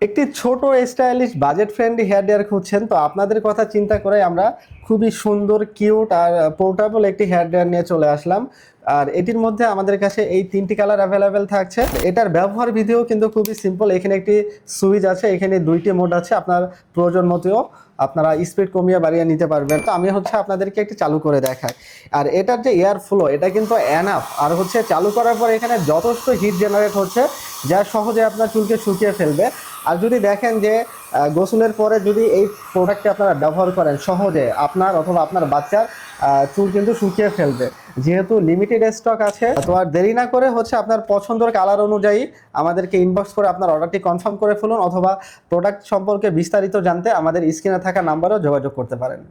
একটি ছোট stylish budget friendly hair dryer খুঁজছেন তো আপনাদের কথা চিন্তা করে আমরা খুবই সুন্দর কিউট আর পোর্টেবল একটি হেয়ার ড্রায়ার নিয়ে চলে আসলাম। আর এটির মধ্যে আমাদের কাছে এই তিনটি কালার অ্যাভেলেবেল থাকছে। এটার ব্যবহার বিধিও কিন্তু খুবই সিম্পল। এখানে একটি সুইচ আছে, এখানে দুইটি মোড আছে, আপনার প্রয়োজন মতেও আপনারা স্পিড কমিয়ে বাড়িয়ে নিতে পারবেন। তো আমি আপনাদেরকে একটি চালু করে দেখাই। আর এটার যে এয়ার ফ্লো এটা কিন্তু এনাফ, আর চালু করার পর এখানে যথেষ্ট হিট জেনারেট হচ্ছে, যা সহজে আপনার চুলকে শুকিয়ে ফেলবে। আর যদি দেখেন যে গোসলের পরে যদি এই প্রোডাক্টটি আপনারা ব্যবহার করেন, সহজে আপনার অথবা আপনার বাচ্চার চুল কিন্তু শুকিয়ে ফেলবে। যেহেতু লিমিটেড স্টক আছে, তো আর দেরি না করে আপনার পছন্দের কালার অনুযায়ী আমাদেরকে ইনবক্স করে আপনার অর্ডারটি কনফার্ম করে ফেলুন, অথবা প্রোডাক্ট সম্পর্কে বিস্তারিত জানতে আমাদের স্ক্রিনে থাকা নাম্বারেও যোগাযোগ করতে পারেন।